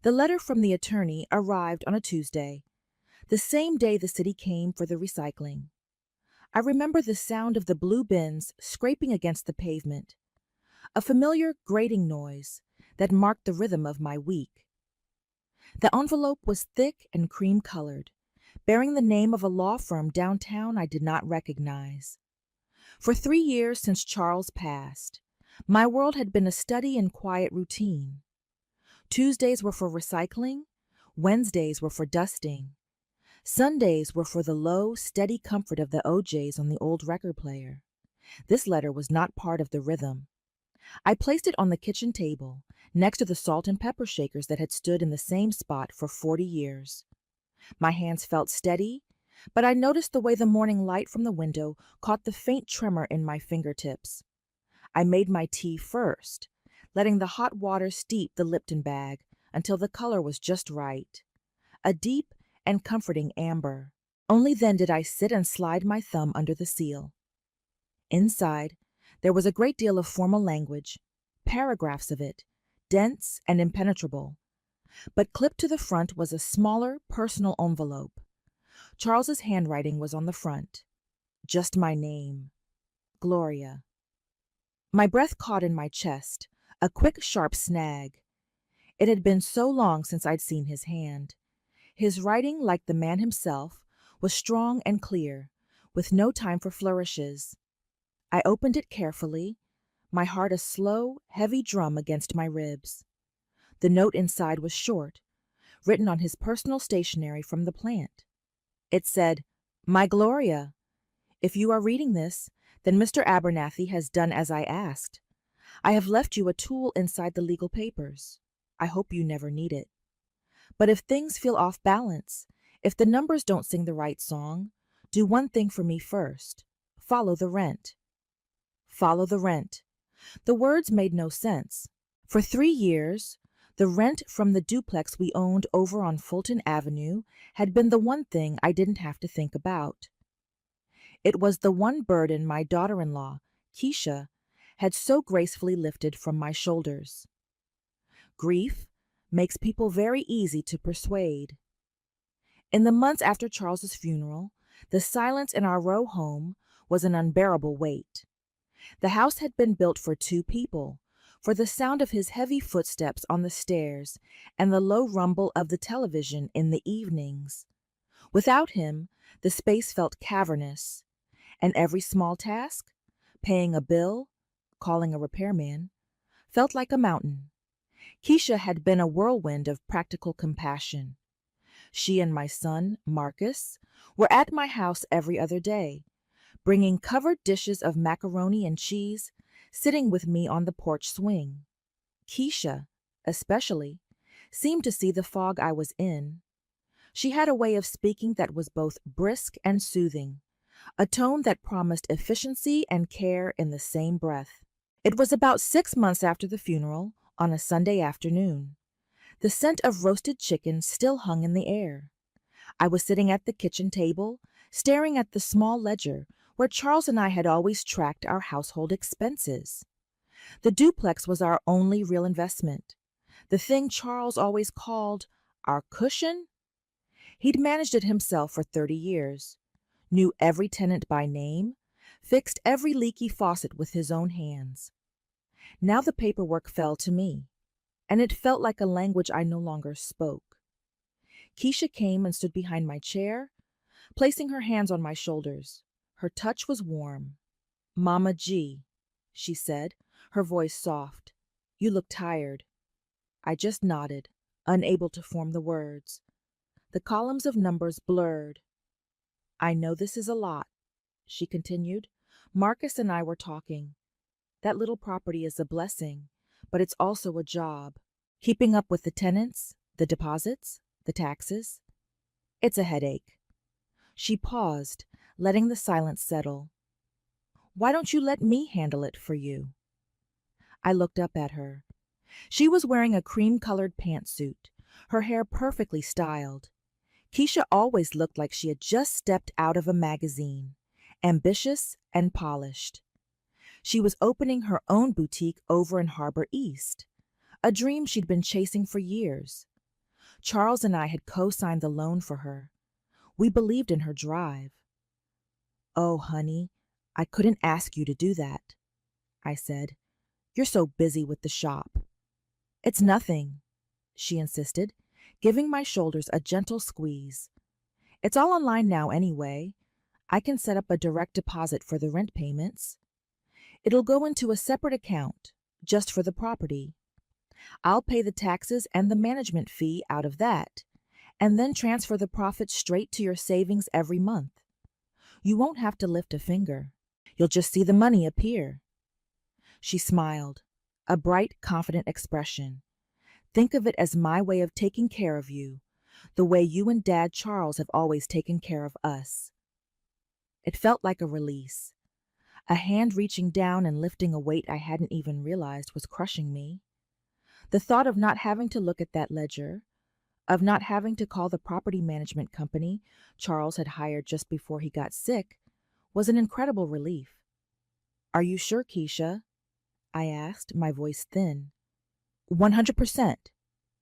The letter from the attorney arrived on a Tuesday, the same day the city came for the recycling. I remember the sound of the blue bins scraping against the pavement, a familiar grating noise that marked the rhythm of my week. The envelope was thick and cream-colored, bearing the name of a law firm downtown I did not recognize. For 3 years since Charles passed, my world had been a steady and quiet routine. Tuesdays were for recycling, Wednesdays were for dusting, Sundays were for the low, steady comfort of the OJs on the old record player. This letter was not part of the rhythm. I placed it on the kitchen table, next to the salt and pepper shakers that had stood in the same spot for 40 years. My hands felt steady, but I noticed the way the morning light from the window caught the faint tremor in my fingertips. I made my tea first, letting the hot water steep the Lipton bag until the color was just right, a deep and comforting amber. Only then did I sit and slide my thumb under the seal. Inside, there was a great deal of formal language, paragraphs of it, dense and impenetrable. But clipped to the front was a smaller, personal envelope. Charles's handwriting was on the front. Just my name, Gloria. My breath caught in my chest, a quick, sharp snag. It had been so long since I'd seen his hand. His writing, like the man himself, was strong and clear, with no time for flourishes. I opened it carefully, my heart a slow, heavy drum against my ribs. The note inside was short, written on his personal stationery from the plant. It said, "My Gloria, if you are reading this, then Mr. Abernathy has done as I asked. I have left you a tool inside the legal papers. I hope you never need it. But if things feel off balance, if the numbers don't sing the right song, do one thing for me first. Follow the rent." Follow the rent. The words made no sense. For 3 years, the rent from the duplex we owned over on Fulton Avenue had been the one thing I didn't have to think about. It was the one burden my daughter-in-law, Keisha, had so gracefully lifted from my shoulders. Grief makes people very easy to persuade. In the months after Charles's funeral, the silence in our row home was an unbearable weight. The house had been built for 2 people, for the sound of his heavy footsteps on the stairs and the low rumble of the television in the evenings. Without him, the space felt cavernous, and every small task, paying a bill, calling a repairman, felt like a mountain. Keisha had been a whirlwind of practical compassion. She and my son, Marcus, were at my house every other day, bringing covered dishes of macaroni and cheese, sitting with me on the porch swing. Keisha, especially, seemed to see the fog I was in. She had a way of speaking that was both brisk and soothing, a tone that promised efficiency and care in the same breath. It was about 6 months after the funeral, on a Sunday afternoon. The scent of roasted chicken still hung in the air. I was sitting at the kitchen table, staring at the small ledger where Charles and I had always tracked our household expenses. The duplex was our only real investment, the thing Charles always called our cushion. He'd managed it himself for 30 years, knew every tenant by name, fixed every leaky faucet with his own hands. Now the paperwork fell to me, and it felt like a language I no longer spoke. Keisha came and stood behind my chair, placing her hands on my shoulders. Her touch was warm. "Mama G," she said, her voice soft. "You look tired." I just nodded, unable to form the words. The columns of numbers blurred. "I know this is a lot," she continued. "Marcus and I were talking. That little property is a blessing, but it's also a job. Keeping up with the tenants, the deposits, the taxes. It's a headache." She paused, letting the silence settle. "Why don't you let me handle it for you?" I looked up at her. She was wearing a cream-colored pantsuit, her hair perfectly styled. Keisha always looked like she had just stepped out of a magazine, ambitious and polished. She was opening her own boutique over in Harbor East, a dream she'd been chasing for years. Charles and I had co-signed the loan for her. We believed in her drive. "Oh, honey, I couldn't ask you to do that," I said. "You're so busy with the shop." "It's nothing," she insisted, giving my shoulders a gentle squeeze. "It's all online now anyway. I can set up a direct deposit for the rent payments. It'll go into a separate account, just for the property. I'll pay the taxes and the management fee out of that, and then transfer the profits straight to your savings every month. You won't have to lift a finger. You'll just see the money appear." She smiled, a bright, confident expression. "Think of it as my way of taking care of you, the way you and Dad Charles have always taken care of us." It felt like a release, a hand reaching down and lifting a weight I hadn't even realized was crushing me. The thought of not having to look at that ledger, of not having to call the property management company Charles had hired just before he got sick, was an incredible relief. "Are you sure, Keisha?" I asked, my voice thin. "100%,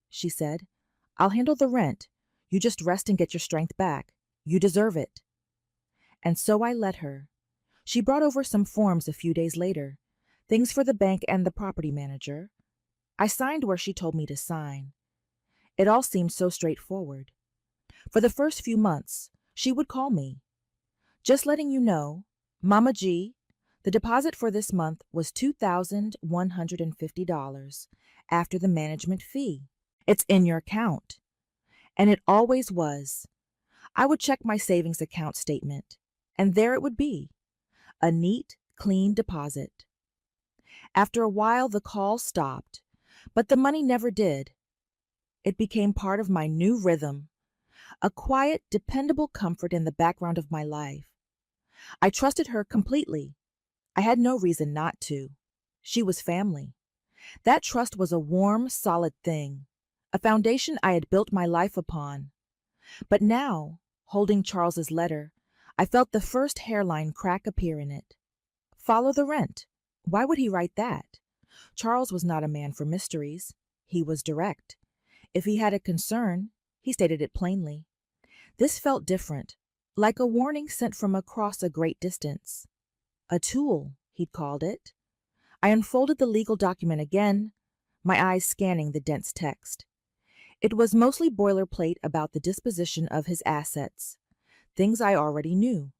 she said. "I'll handle the rent. You just rest and get your strength back. You deserve it." And so I let her. She brought over some forms a few days later, things for the bank and the property manager. I signed where she told me to sign. It all seemed so straightforward. For the first few months, she would call me. "Just letting you know, Mama G, the deposit for this month was $2,150 after the management fee. It's in your account." And it always was. I would check my savings account statement, and there it would be, a neat, clean deposit. After a while, the calls stopped, but the money never did. It became part of my new rhythm, a quiet, dependable comfort in the background of my life. I trusted her completely. I had no reason not to. She was family. That trust was a warm, solid thing, a foundation I had built my life upon. But now, holding Charles's letter, I felt the first hairline crack appear in it. Follow the rent. Why would he write that? Charles was not a man for mysteries. He was direct. If he had a concern, he stated it plainly. This felt different, like a warning sent from across a great distance. A tool, he'd called it. I unfolded the legal document again, my eyes scanning the dense text. It was mostly boilerplate about the disposition of his assets, things I already knew.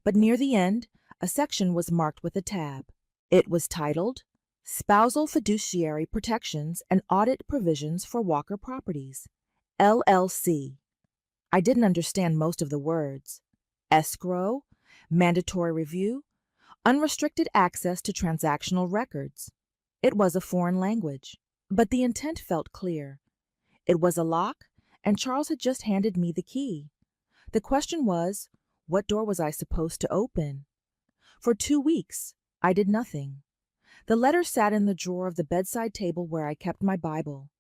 But near the end, a section was marked with a tab. It was titled, "Spousal Fiduciary Protections and Audit Provisions for Walker Properties, LLC." I didn't understand most of the words. Escrow, mandatory review, unrestricted access to transactional records. It was a foreign language, but the intent felt clear. It was a lock, and Charles had just handed me the key. The question was, what door was I supposed to open? For 2 weeks, I did nothing. The letter sat in the drawer of the bedside table where I kept my Bible.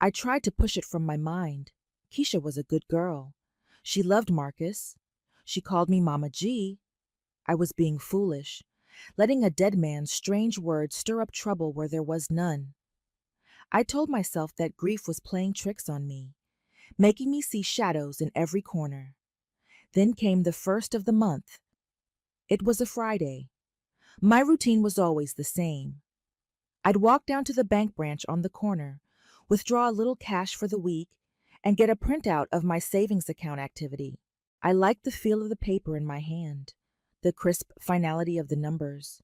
I tried to push it from my mind. Keisha was a good girl. She loved Marcus. She called me Mama G. I was being foolish, letting a dead man's strange words stir up trouble where there was none. I told myself that grief was playing tricks on me, making me see shadows in every corner. Then came the first of the month. It was a Friday. My routine was always the same. I'd walk down to the bank branch on the corner, withdraw a little cash for the week, and get a printout of my savings account activity. I liked the feel of the paper in my hand, the crisp finality of the numbers.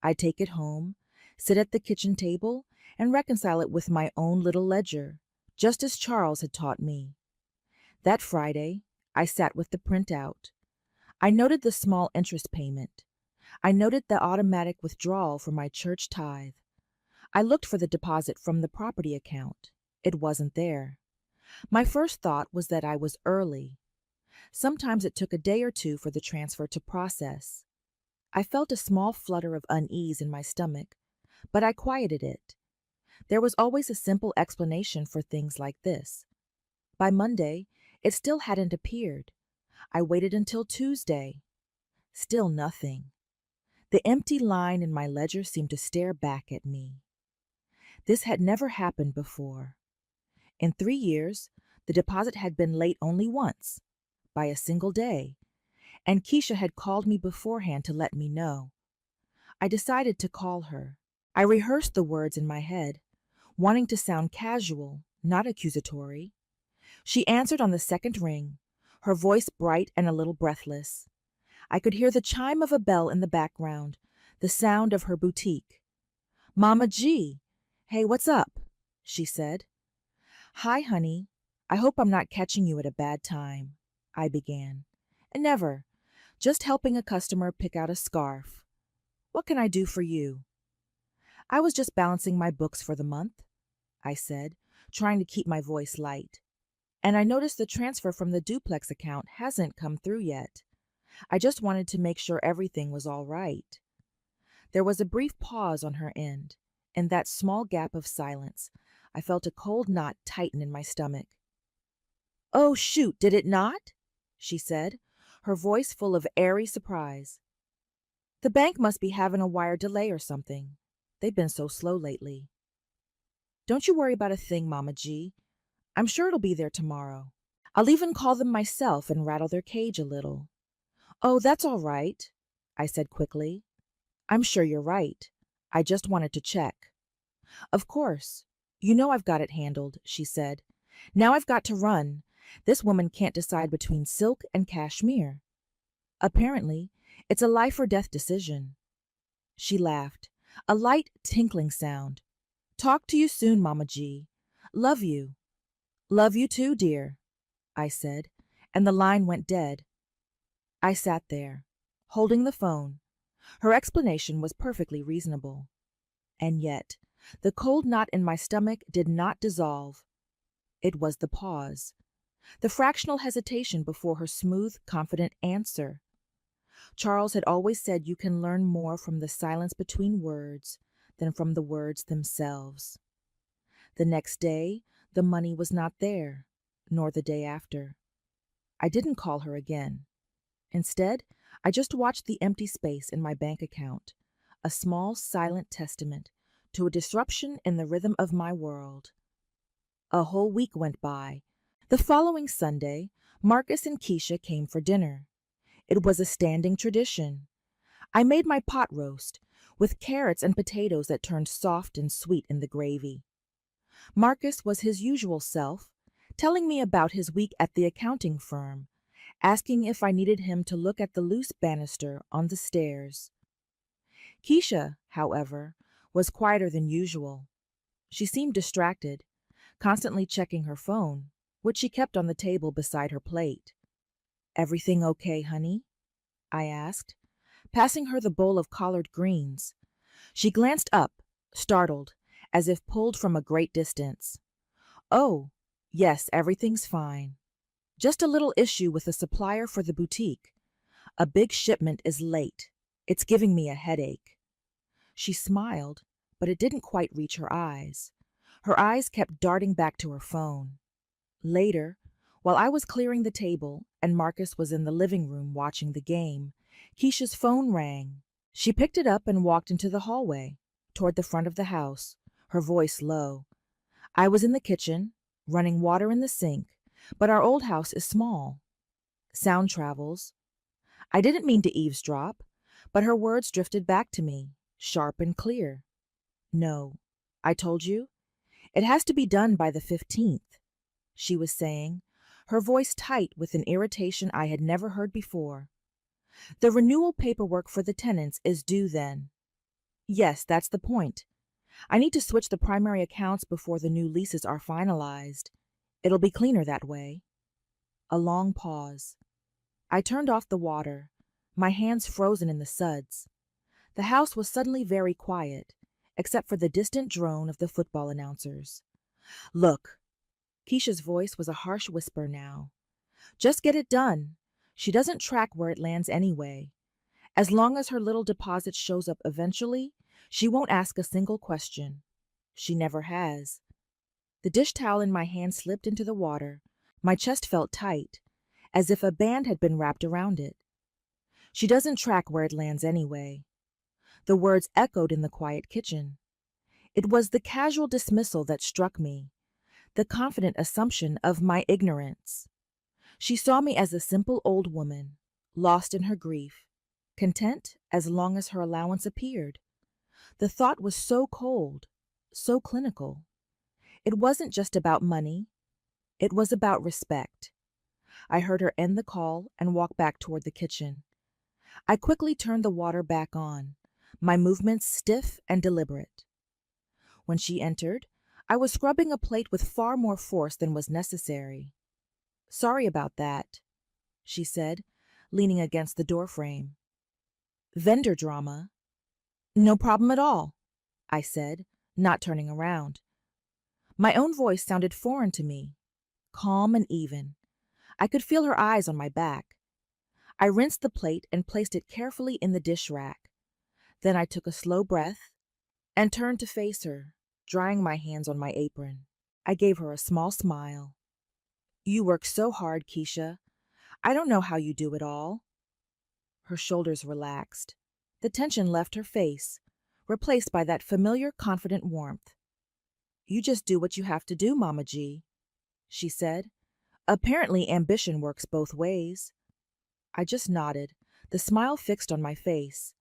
I'd take it home, sit at the kitchen table, and reconcile it with my own little ledger, just as Charles had taught me. That Friday, I sat with the printout. I noted the small interest payment. I noted the automatic withdrawal for my church tithe. I looked for the deposit from the property account. It wasn't there. My first thought was that I was early. Sometimes it took a day or two for the transfer to process. I felt a small flutter of unease in my stomach, but I quieted it. There was always a simple explanation for things like this. By Monday, it still hadn't appeared. I waited until Tuesday. Still nothing. The empty line in my ledger seemed to stare back at me. This had never happened before. In 3 years, The deposit had been late only once, by a single day, and Keisha had called me beforehand to let me know. I decided to call her. I rehearsed the words in my head, wanting to sound casual, not accusatory. She answered on the second ring, her voice bright and a little breathless. I could hear the chime of a bell in the background, the sound of her boutique. Mama G. Hey, what's up? She said. Hi, honey. I hope I'm not catching you at a bad time, I began. Never. Just helping a customer pick out a scarf. What can I do for you? I was just balancing my books for the month, I said, trying to keep my voice light. And I noticed the transfer from the duplex account hasn't come through yet. I just wanted to make sure everything was all right. There was a brief pause on her end. In that small gap of silence, I felt a cold knot tighten in my stomach. Oh, shoot, did it not? She said, her voice full of airy surprise. The bank must be having a wire delay or something. They've been so slow lately. Don't you worry about a thing, Mama G. I'm sure it'll be there tomorrow. I'll even call them myself and rattle their cage a little. Oh, that's all right, I said quickly. I'm sure you're right. I just wanted to check. Of course. You know I've got it handled, she said. Now I've got to run. This woman can't decide between silk and cashmere. Apparently, it's a life or death decision. She laughed, a light tinkling sound. Talk to you soon, Mama G. Love you. Love you too, dear, I said, and the line went dead. I sat there, holding the phone. Her explanation was perfectly reasonable. And yet, the cold knot in my stomach did not dissolve. It was the pause, the fractional hesitation before her smooth, confident answer. Charles had always said you can learn more from the silence between words than from the words themselves. The next day, the money was not there, nor the day after. I didn't call her again. Instead, I just watched the empty space in my bank account, a small, silent testament to a disruption in the rhythm of my world. A whole week went by. The following Sunday, Marcus and Keisha came for dinner. It was a standing tradition. I made my pot roast, with carrots and potatoes that turned soft and sweet in the gravy. Marcus was his usual self, telling me about his week at the accounting firm, asking if I needed him to look at the loose banister on the stairs. Keisha, however, was quieter than usual. She seemed distracted, constantly checking her phone, which she kept on the table beside her plate. Everything okay, honey? I asked, passing her the bowl of collard greens. She glanced up, startled, as if pulled from a great distance. Oh, yes, everything's fine. Just a little issue with a supplier for the boutique. A big shipment is late. It's giving me a headache. She smiled, but it didn't quite reach her eyes. Her eyes kept darting back to her phone. Later, while I was clearing the table and Marcus was in the living room watching the game, Keisha's phone rang. She picked it up and walked into the hallway, toward the front of the house, her voice low. I was in the kitchen, running water in the sink, but our old house is small. Sound travels. I didn't mean to eavesdrop, but her words drifted back to me, sharp and clear. No, I told you. It has to be done by the 15th, she was saying, her voice tight with an irritation I had never heard before. The renewal paperwork for the tenants is due then. Yes, that's the point. I need to switch the primary accounts before the new leases are finalized. It'll be cleaner that way. A long pause. I turned off the water, my hands frozen in the suds. The house was suddenly very quiet, except for the distant drone of the football announcers. Look, Keisha's voice was a harsh whisper now. Just get it done. She doesn't track where it lands anyway. As long as her little deposit shows up eventually, she won't ask a single question. She never has. The dish towel in my hand slipped into the water. My chest felt tight, as if a band had been wrapped around it. She doesn't track where it lands anyway. The words echoed in the quiet kitchen. It was the casual dismissal that struck me, the confident assumption of my ignorance. She saw me as a simple old woman, lost in her grief, content as long as her allowance appeared. The thought was so cold, so clinical. It wasn't just about money, it was about respect. I heard her end the call and walk back toward the kitchen. I quickly turned the water back on, my movements stiff and deliberate. When she entered, I was scrubbing a plate with far more force than was necessary. "Sorry about that," she said, leaning against the doorframe. "Vendor drama?" "No problem at all," I said, not turning around. My own voice sounded foreign to me, calm and even. I could feel her eyes on my back. I rinsed the plate and placed it carefully in the dish rack. Then I took a slow breath and turned to face her, drying my hands on my apron. I gave her a small smile. "You work so hard, Keisha. I don't know how you do it all." Her shoulders relaxed. The tension left her face, replaced by that familiar, confident warmth. "You just do what you have to do, Mama G," she said. "Apparently ambition works both ways." I just nodded, the smile fixed on my face.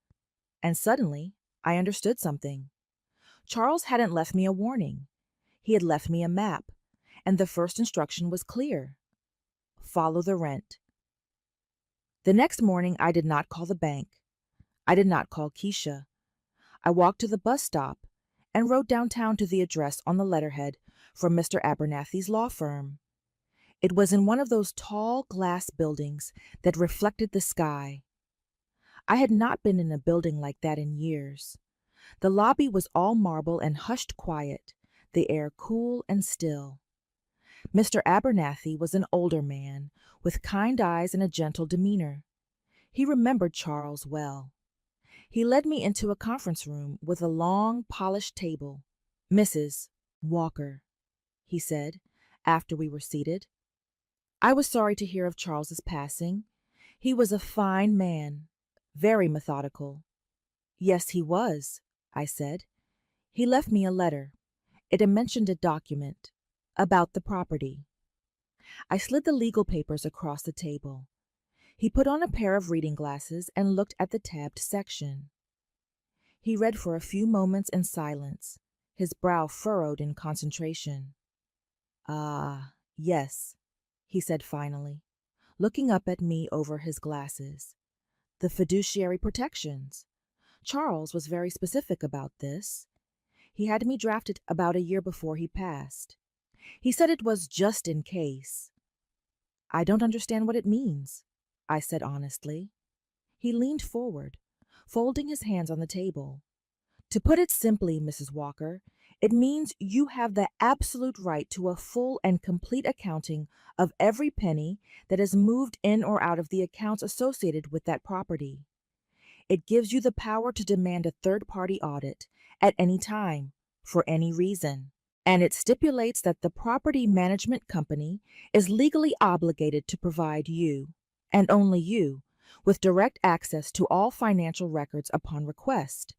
And suddenly, I understood something. Charles hadn't left me a warning. He had left me a map, and the first instruction was clear: follow the rent. The next morning, I did not call the bank. I did not call Keisha. I walked to the bus stop and rode downtown to the address on the letterhead from Mr. Abernathy's law firm. It was in one of those tall glass buildings that reflected the sky. I had not been in a building like that in years. The lobby was all marble and hushed quiet, the air cool and still. Mr. Abernathy was an older man, with kind eyes and a gentle demeanor. He remembered Charles well. He led me into a conference room with a long, polished table. "Mrs. Walker," he said, after we were seated. I was sorry to hear of Charles's passing. He was a fine man, very methodical. "Yes, he was," I said. "He left me a letter. It mentioned a document about the property." I slid the legal papers across the table. He put on a pair of reading glasses and looked at the tabbed section. He read for a few moments in silence, his brow furrowed in concentration. "Ah, yes," he said finally, looking up at me over his glasses. "The fiduciary protections. Charles was very specific about this. He had me draft it about a year before he passed. He said it was just in case." "I don't understand what it means," I said honestly. He leaned forward, folding his hands on the table. "To put it simply, Mrs. Walker, it means you have the absolute right to a full and complete accounting of every penny that has moved in or out of the accounts associated with that property. It gives you the power to demand a third-party audit at any time, for any reason. And it stipulates that the property management company is legally obligated to provide you, and only you, with direct access to all financial records upon request.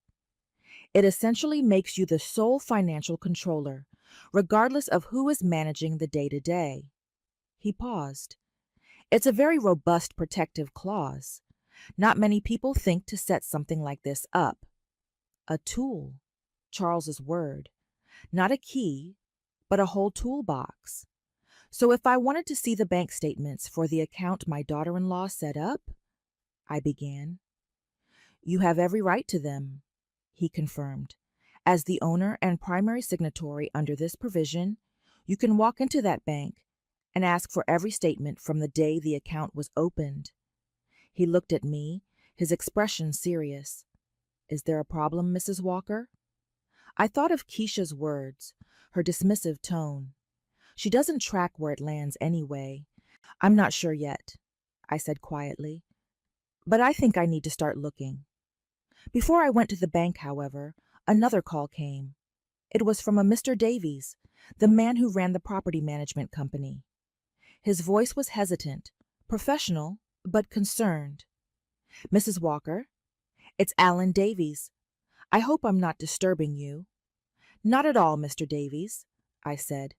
It essentially makes you the sole financial controller, regardless of who is managing the day-to-day." He paused. "It's a very robust protective clause. Not many people think to set something like this up. A tool, Charles's word, not a key, but a whole toolbox. So if I wanted to see the bank statements for the account my daughter-in-law set up," I began. "You have every right to them," he confirmed. "As the owner and primary signatory under this provision, you can walk into that bank and ask for every statement from the day the account was opened." He looked at me, his expression serious. "Is there a problem, Mrs. Walker?" I thought of Keisha's words, her dismissive tone. "She doesn't track where it lands anyway. I'm not sure yet," I said quietly. "But I think I need to start looking." Before I went to the bank, however, another call came. It was from a Mr. Davies, the man who ran the property management company. His voice was hesitant, professional, but concerned. "Mrs. Walker, it's Alan Davies. I hope I'm not disturbing you." "Not at all, Mr. Davies," I said.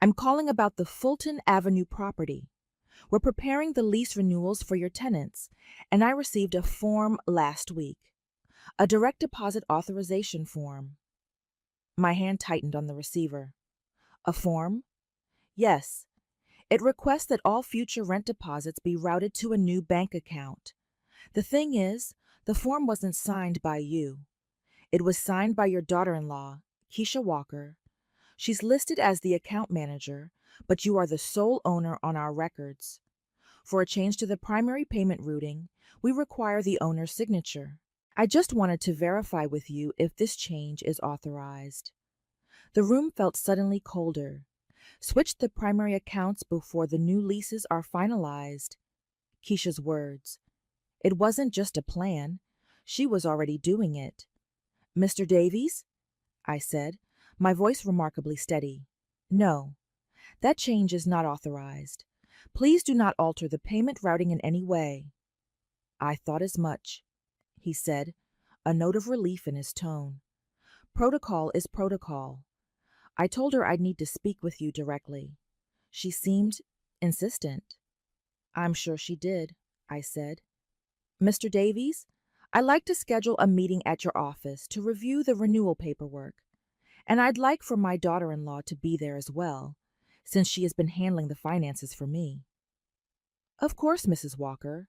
I'm calling about the Fulton Avenue property. We're preparing the lease renewals for your tenants, and I received a form last week, a direct deposit authorization form. My hand tightened on the receiver. A form? Yes. It requests that all future rent deposits be routed to a new bank account. The thing is, the form wasn't signed by you. It was signed by your daughter-in-law, Keisha Walker. She's listed as the account manager, but you are the sole owner on our records. For a change to the primary payment routing, we require the owner's signature. I just wanted to verify with you if this change is authorized. The room felt suddenly colder. Switch the primary accounts before the new leases are finalized. Keisha's words. It wasn't just a plan. She was already doing it. Mr. Davies? I said, my voice remarkably steady. No, that change is not authorized. Please do not alter the payment routing in any way. I thought as much, he said, a note of relief in his tone. Protocol is protocol. I told her I'd need to speak with you directly. She seemed insistent. I'm sure she did, I said. Mr. Davies, I'd like to schedule a meeting at your office to review the renewal paperwork, and I'd like for my daughter-in-law to be there as well, since she has been handling the finances for me. Of course, Mrs. Walker.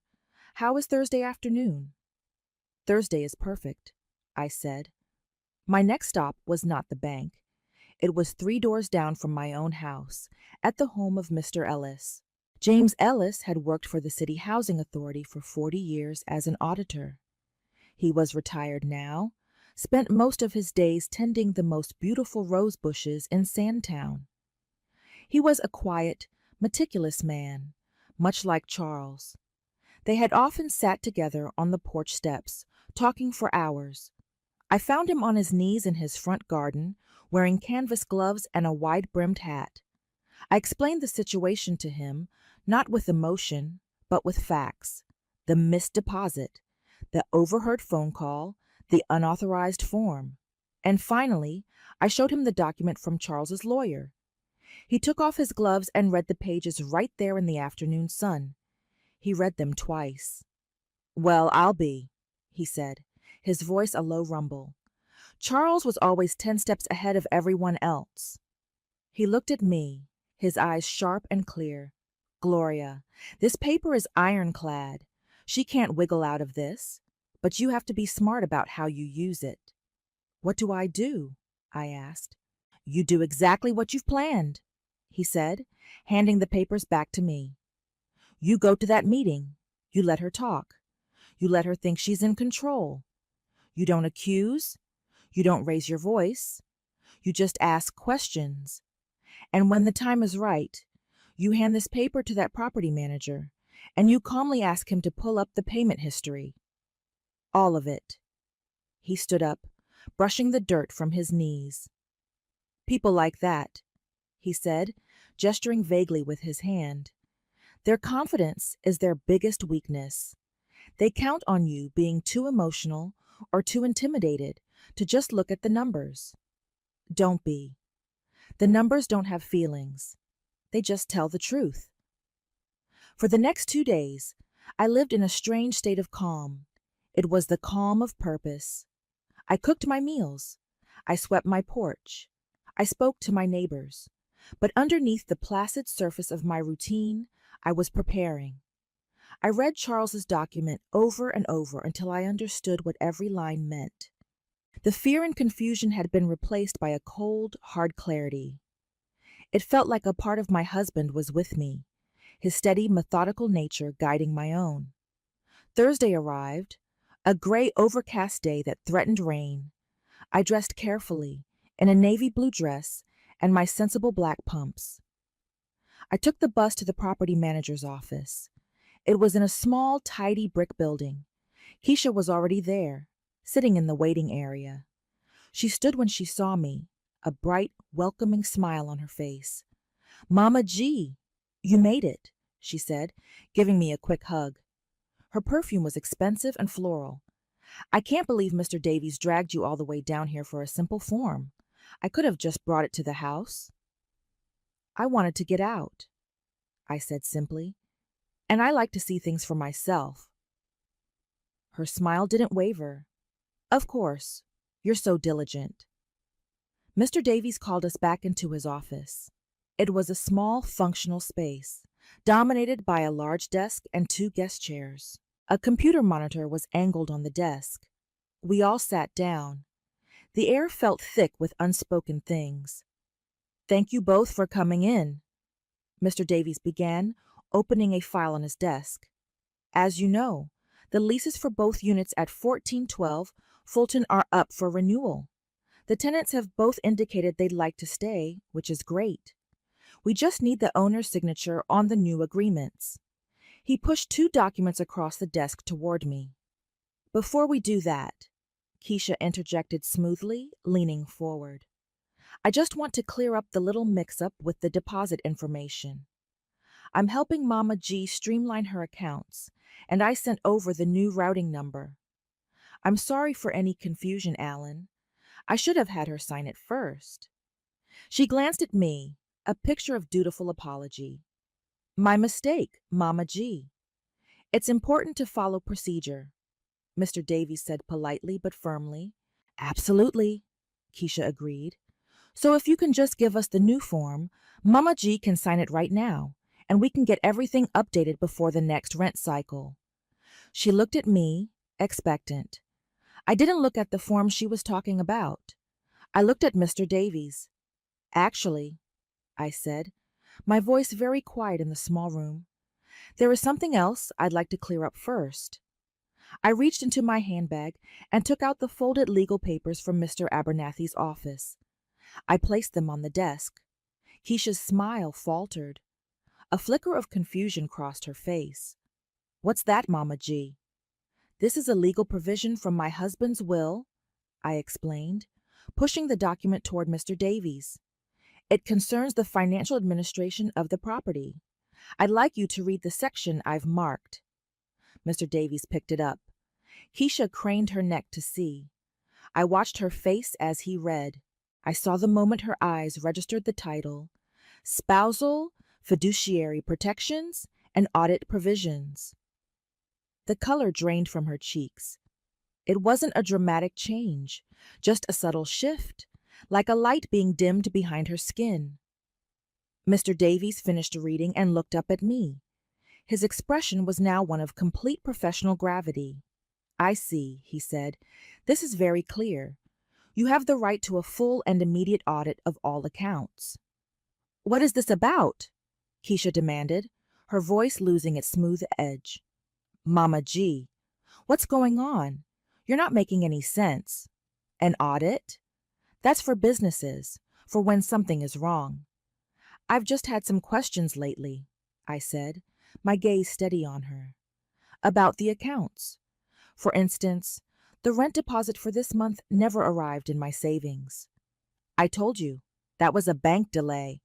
How is Thursday afternoon? Thursday is perfect, I said. My next stop was not the bank. It was 3 doors down from my own house, at the home of Mr. Ellis. James Ellis had worked for the City Housing Authority for 40 years as an auditor. He was retired now, spent most of his days tending the most beautiful rose bushes in Sandtown. He was a quiet, meticulous man, much like Charles. They had often sat together on the porch steps, talking for hours. I found him on his knees in his front garden, wearing canvas gloves and a wide-brimmed hat. I explained the situation to him, not with emotion, but with facts. The missed deposit, the overheard phone call, the unauthorized form. And finally, I showed him the document from Charles's lawyer. He took off his gloves and read the pages right there in the afternoon sun. He read them twice. Well, I'll be, he said, his voice a low rumble. Charles was always 10 steps ahead of everyone else. He looked at me, his eyes sharp and clear. Gloria, this paper is ironclad. She can't wiggle out of this, but you have to be smart about how you use it. What do? I asked. You do exactly what you've planned, he said, handing the papers back to me. You go to that meeting. You let her talk. You let her think she's in control. You don't accuse. You don't raise your voice. You just ask questions. And when the time is right, you hand this paper to that property manager, and you calmly ask him to pull up the payment history. All of it. He stood up, brushing the dirt from his knees. People like that, he said, gesturing vaguely with his hand. Their confidence is their biggest weakness. They count on you being too emotional or too intimidated to just look at the numbers. Don't be. The numbers don't have feelings. They just tell the truth. For the next 2 days, I lived in a strange state of calm. It was the calm of purpose. I cooked my meals. I swept my porch. I spoke to my neighbors. But underneath the placid surface of my routine, I was preparing. I read Charles's document over and over until I understood what every line meant. The fear and confusion had been replaced by a cold, hard clarity. It felt like a part of my husband was with me, his steady, methodical nature guiding my own. Thursday arrived, a gray, overcast day that threatened rain. I dressed carefully, in a navy blue dress and my sensible black pumps. I took the bus to the property manager's office. It was in a small, tidy brick building. Keisha was already there, sitting in the waiting area. She stood when she saw me, a bright, welcoming smile on her face. Mama G, you made it, she said, giving me a quick hug. Her perfume was expensive and floral. I can't believe Mr. Davies dragged you all the way down here for a simple form. I could have just brought it to the house. I wanted to get out, I said simply, and I like to see things for myself. Her smile didn't waver. Of course, you're so diligent. Mr. Davies called us back into his office. It was a small, functional space, dominated by a large desk and two guest chairs. A computer monitor was angled on the desk. We all sat down. The air felt thick with unspoken things. Thank you both for coming in, Mr. Davies began, opening a file on his desk. As you know, the leases for both units at 1412 Fulton are up for renewal. The tenants have both indicated they'd like to stay, which is great. We just need the owner's signature on the new agreements. He pushed two documents across the desk toward me. Before we do that, Keisha interjected smoothly, leaning forward, I just want to clear up the little mix-up with the deposit information. I'm helping Mama G streamline her accounts, and I sent over the new routing number. I'm sorry for any confusion, Alan. I should have had her sign it first. She glanced at me, a picture of dutiful apology. My mistake, Mama G. It's important to follow procedure, Mr. Davies said politely but firmly. Absolutely, Keisha agreed. So if you can just give us the new form, Mama G can sign it right now, and we can get everything updated before the next rent cycle. She looked at me, expectant. I didn't look at the form she was talking about. I looked at Mr. Davies. Actually, I said, my voice very quiet in the small room, there is something else I'd like to clear up first. I reached into my handbag and took out the folded legal papers from Mr. Abernathy's office. I placed them on the desk. Keisha's smile faltered. A flicker of confusion crossed her face. What's that, Mama G? This is a legal provision from my husband's will, I explained, pushing the document toward Mr. Davies. It concerns the financial administration of the property. I'd like you to read the section I've marked. Mr. Davies picked it up. Keisha craned her neck to see. I watched her face as he read. I saw the moment her eyes registered the title, Spousal, Fiduciary Protections, and Audit Provisions. The color drained from her cheeks. It wasn't a dramatic change, just a subtle shift, like a light being dimmed behind her skin. Mr. Davies finished reading and looked up at me. His expression was now one of complete professional gravity. I see, he said. This is very clear. You have the right to a full and immediate audit of all accounts. What is this about? Keisha demanded, her voice losing its smooth edge. Mama G, what's going on? You're not making any sense. An audit? That's for businesses, for when something is wrong. I've just had some questions lately, I said, my gaze steady on her. About the accounts. For instance, the rent deposit for this month never arrived in my savings. I told you, that was a bank delay,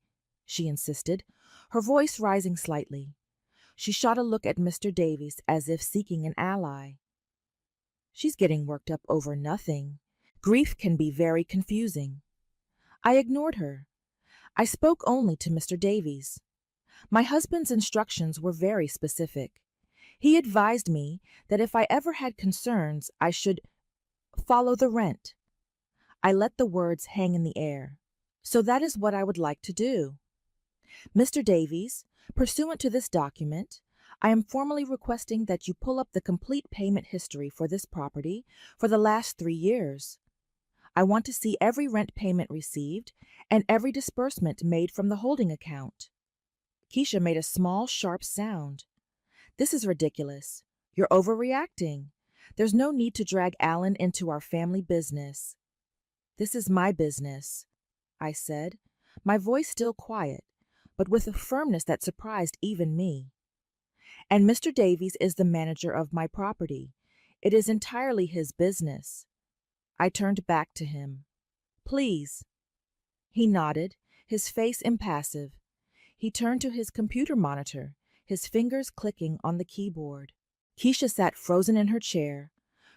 she insisted, her voice rising slightly. She shot a look at Mr. Davies as if seeking an ally. She's getting worked up over nothing. Grief can be very confusing. I ignored her. I spoke only to Mr. Davies. My husband's instructions were very specific. He advised me that if I ever had concerns, I should follow the rent. I let the words hang in the air. So that is what I would like to do. Mr. Davies, pursuant to this document, I am formally requesting that you pull up the complete payment history for this property for the last 3 years. I want to see every rent payment received and every disbursement made from the holding account. Keisha made a small, sharp sound. This is ridiculous. You're overreacting. There's no need to drag Alan into our family business. This is my business, I said, my voice still quiet, but with a firmness that surprised even me. And Mr. Davies is the manager of my property. It is entirely his business. I turned back to him. Please. He nodded, his face impassive. He turned to his computer monitor, his fingers clicking on the keyboard. Keisha sat frozen in her chair,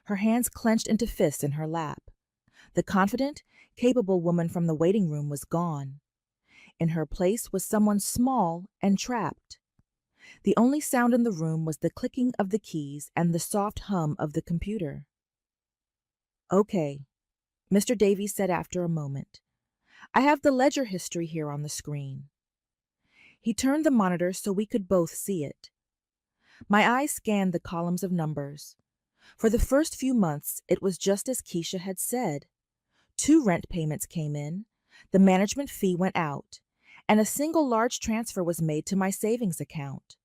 her hands clenched into fists in her lap. The confident, capable woman from the waiting room was gone. In her place was someone small and trapped. The only sound in the room was the clicking of the keys and the soft hum of the computer. "Okay," Mr. Davies said after a moment. "I have the ledger history here on the screen." He turned the monitor so we could both see it. My eyes scanned the columns of numbers. For the first few months, it was just as Keisha had said. 2 rent payments came in, the management fee went out, and a single large transfer was made to my savings account.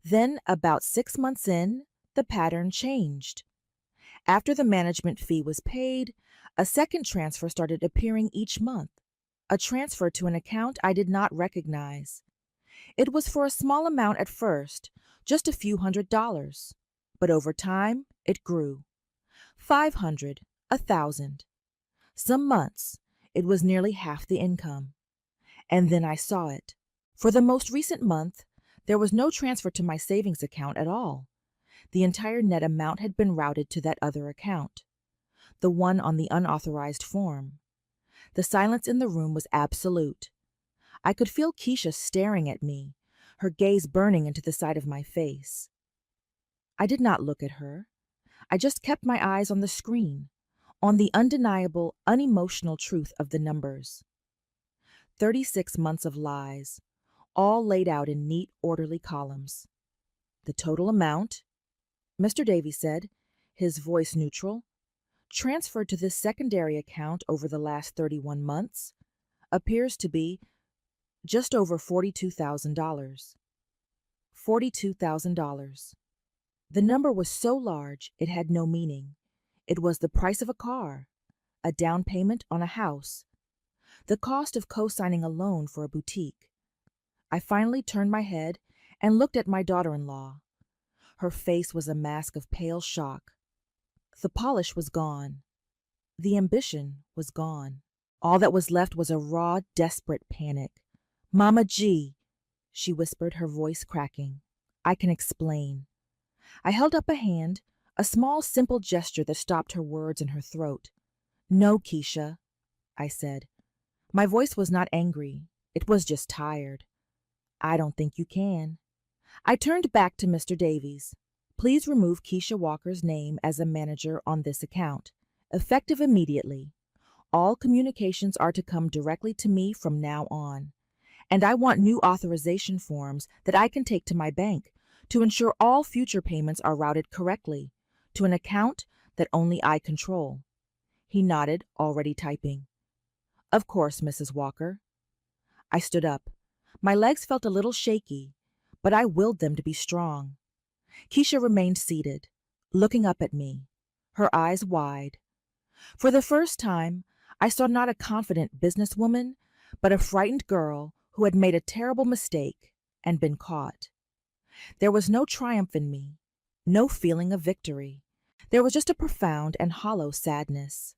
Then, about 6 months in, the pattern changed. After the management fee was paid, a second transfer started appearing each month, a transfer to an account I did not recognize. It was for a small amount at first, just a few $100s, but over time it grew. 500, 1,000. Some months, it was nearly half the income. And then I saw it. For the most recent month, there was no transfer to my savings account at all. The entire net amount had been routed to that other account, the one on the unauthorized form. The silence in the room was absolute. I could feel Keisha staring at me, her gaze burning into the side of my face. I did not look at her. I just kept my eyes on the screen, on the undeniable, unemotional truth of the numbers. 36 months of lies, all laid out in neat, orderly columns. The total amount, Mr. Davies said, his voice neutral, transferred to this secondary account over the last 31 months, appears to be just over $42,000. $42,000. The number was so large it had no meaning. It was the price of a car, a down payment on a house, the cost of co-signing a loan for a boutique. I finally turned my head and looked at my daughter-in-law. Her face was a mask of pale shock. The polish was gone. The ambition was gone. All that was left was a raw, desperate panic. "Mama G," she whispered, her voice cracking. "I can explain." I held up a hand, a small, simple gesture that stopped her words in her throat. "No, Keisha," I said. My voice was not angry. It was just tired. "I don't think you can." I turned back to Mr. Davies. "Please remove Keisha Walker's name as a manager on this account, effective immediately. All communications are to come directly to me from now on. And I want new authorization forms that I can take to my bank to ensure all future payments are routed correctly to an account that only I control." He nodded, already typing. "Of course, Mrs. Walker." I stood up. My legs felt a little shaky, but I willed them to be strong. Keisha remained seated, looking up at me, her eyes wide. For the first time, I saw not a confident businesswoman, but a frightened girl who had made a terrible mistake and been caught. There was no triumph in me, no feeling of victory. There was just a profound and hollow sadness.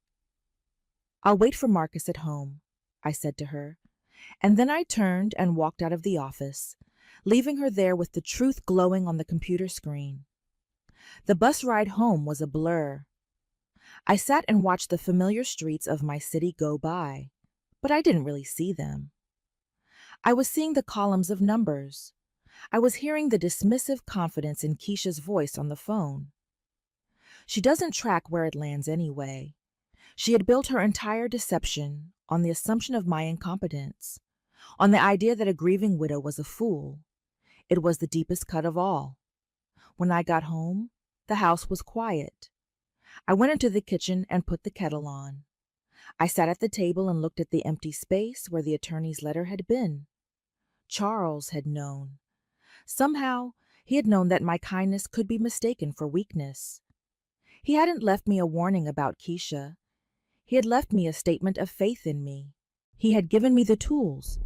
"I'll wait for Marcus at home," I said to her, and then I turned and walked out of the office, leaving her there with the truth glowing on the computer screen. The bus ride home was a blur. I sat and watched the familiar streets of my city go by, but I didn't really see them. I was seeing the columns of numbers. I was hearing the dismissive confidence in Keisha's voice on the phone. She doesn't track where it lands anyway. She had built her entire deception on the assumption of my incompetence, on the idea that a grieving widow was a fool. It was the deepest cut of all. When I got home, the house was quiet. I went into the kitchen and put the kettle on. I sat at the table and looked at the empty space where the attorney's letter had been. Charles had known. Somehow, he had known that my kindness could be mistaken for weakness. He hadn't left me a warning about Keisha. He had left me a statement of faith in me. He had given me the tools,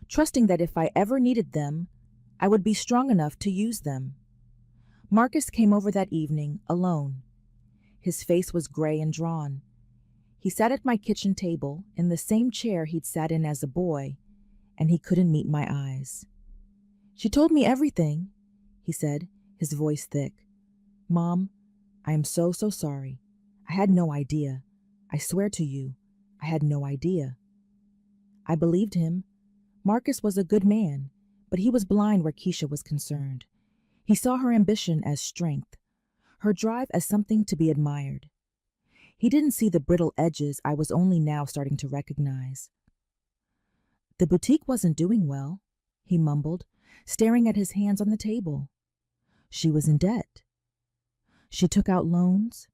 trusting that if I ever needed them, I would be strong enough to use them. Marcus came over that evening, alone. His face was gray and drawn. He sat at my kitchen table in the same chair he'd sat in as a boy, and he couldn't meet my eyes. "She told me everything," he said, his voice thick. "Mom, I am so sorry. I had no idea. I swear to you, I had no idea." I believed him, Marcus was a good man, but he was blind where Keisha was concerned. He saw her ambition as strength, her drive as something to be admired. He didn't see the brittle edges I was only now starting to recognize. The boutique wasn't doing well, he mumbled, staring at his hands on the table. She was in debt. She took out loans.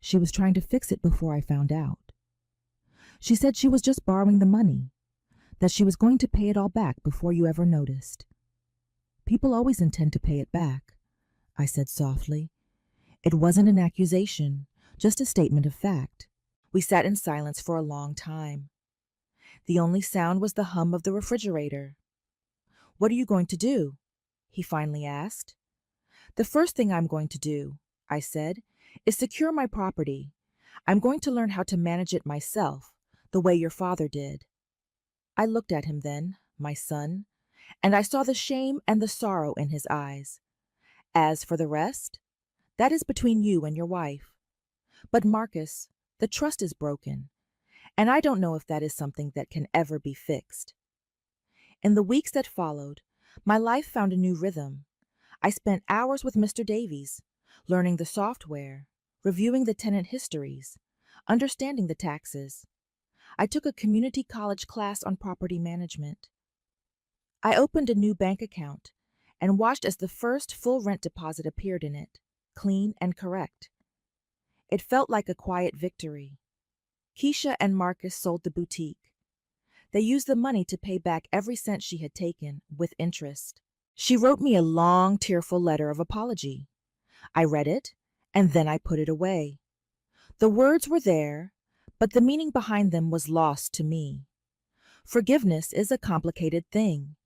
She was trying to fix it before I found out. She said she was just borrowing the money, that she was going to pay it all back before you ever noticed. People always intend to pay it back, I said softly. It wasn't an accusation, just a statement of fact. We sat in silence for a long time. The only sound was the hum of the refrigerator. What are you going to do? He finally asked. The first thing I'm going to do, I said, is secure my property. I'm going to learn how to manage it myself, the way your father did. I looked at him then, my son, and I saw the shame and the sorrow in his eyes. As for the rest, that is between you and your wife. But Marcus, the trust is broken, and I don't know if that is something that can ever be fixed. In the weeks that followed, my life found a new rhythm. I spent hours with Mr. Davies, learning the software, reviewing the tenant histories, understanding the taxes. I took a community college class on property management. I opened a new bank account and watched as the first full rent deposit appeared in it, clean and correct. It felt like a quiet victory. Keisha and Marcus sold the boutique. They used the money to pay back every cent she had taken, with interest. She wrote me a long, tearful letter of apology. I read it, and then I put it away. The words were there, but the meaning behind them was lost to me. Forgiveness is a complicated thing.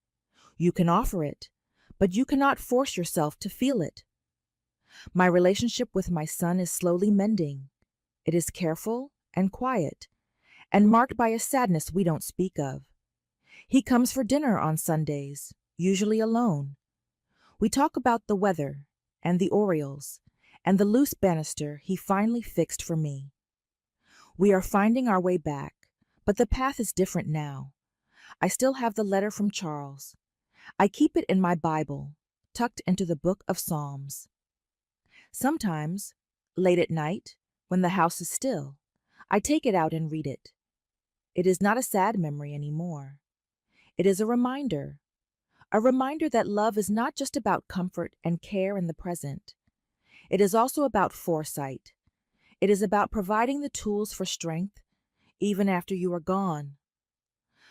You can offer it, but you cannot force yourself to feel it. My relationship with my son is slowly mending. It is careful and quiet, and marked by a sadness we don't speak of. He comes for dinner on Sundays, usually alone. We talk about the weather, and the Orioles, and the loose banister he finally fixed for me. We are finding our way back, but the path is different now. I still have the letter from Charles. I keep it in my Bible, tucked into the book of Psalms. Sometimes, late at night, when the house is still, I take it out and read it. It is not a sad memory anymore. It is a reminder that love is not just about comfort and care in the present. It is also about foresight. It is about providing the tools for strength, even after you are gone.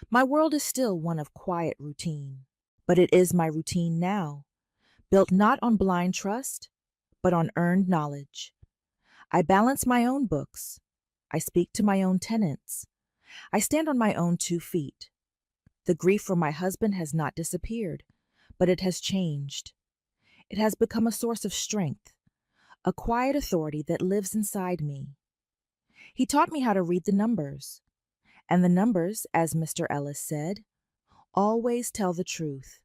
My world is still one of quiet routine, but it is my routine now, built not on blind trust, but on earned knowledge. I balance my own books. I speak to my own tenants. I stand on my own 2 feet. The grief for my husband has not disappeared, but it has changed. It has become a source of strength, a quiet authority that lives inside me. He taught me how to read the numbers, and the numbers, as Mr. Ellis said, always tell the truth.